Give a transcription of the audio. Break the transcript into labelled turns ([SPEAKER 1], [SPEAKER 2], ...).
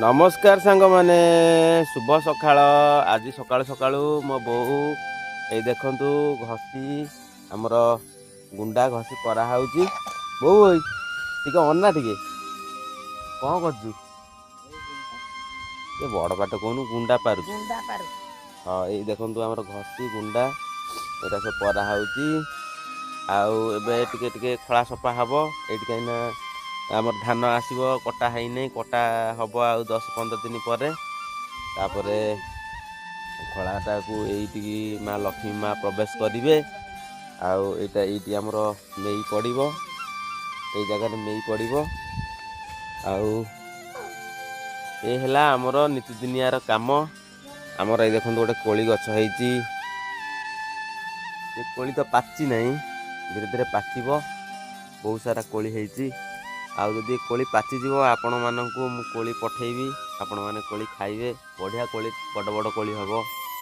[SPEAKER 1] नमस्कार सांग माने शुभ सकाळ। आज सकाळु सकाळु मो बोऊ ये देखंतु घसी हमर गुंडा घसी करा होउची। बोऊ टिके अन्ना टिके कौन करजु ये बड़ पाट कहूनु गुंडा पारु हाँ ये देखंतु हमर घसी गुंडा एटा सब परा होउची। आउ एबे टिके टिके खळा सफा हबो एटी काइना आमर धान आसीबो कटा है नहीं कटा हम आउ 10-15 दिन पर तापरे खଳାटा को एटी माँ लक्ष्मी माँ प्रवेश करिवे। आउ एटा एटी हमर मेई पड़िबो ए जगह मेई पड़िबो। आउ ए हला हमर नितिदिनियार काम। हमर ए देखंतु गोटे कोली गछ हैची ये कोली तो पाची नहीं धीरे धीरे पाचिबो बहुत सारा कोली हैची। आउ जदि कोली पाचिଯିବ आपण मानकु मु कोली पठेइबी आपण माने कोली खाइबे बढ़िया कोली बड़ बड़ कोली हबो।